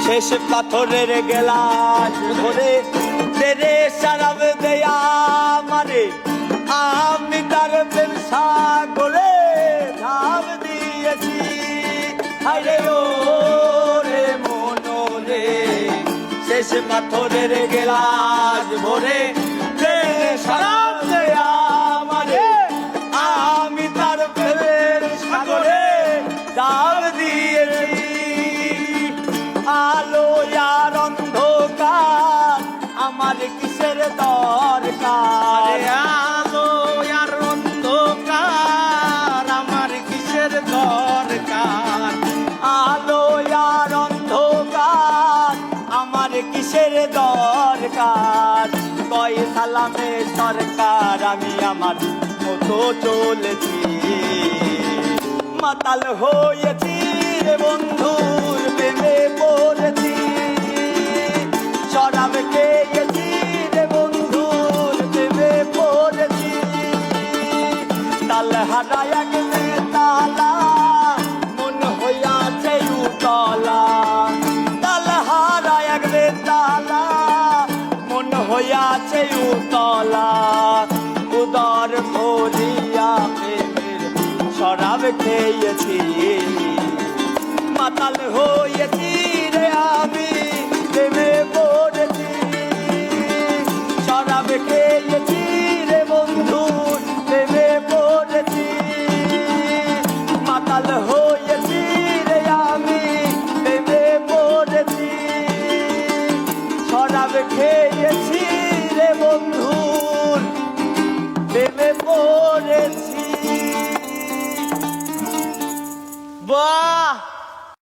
শেষ পাথরের গেলাস ভরে তেরে শরাব দেয়া মারে আমি তার প্রেম সাগরে ঝাঁপ দিয়েছি। হায়রে ও রে মনো রে শেষ পাথরের গেলাস ভরে তেরে শরাব দেয়া মারে আমি তার প্রেমের সাগরে ঝাঁপ দিয়েছি। আলো আর অন্ধকার আমার কিসের দরকার, আলো আর অন্ধকার আমার কিসের দরকার, আলো আর অন্ধকার আমার কিসের দরকার। কয় সালামে সরকার আমি আমার মতো চলেছি, মাতাল হয়েছি রে বন্ধুর প্রেমে পড়েছি। শরাব খেয়েছি রে বন্ধুর প্রেমে পড়েছি। তাল হারায় গেলে তালা মন হইয়াছে উতলা, তাল হারায় গেলে তালা মন হইয়াছে উতলা। উদর ভরিয়া প্রেমের শরাব খেয়েছি, মাতাল হয়েছি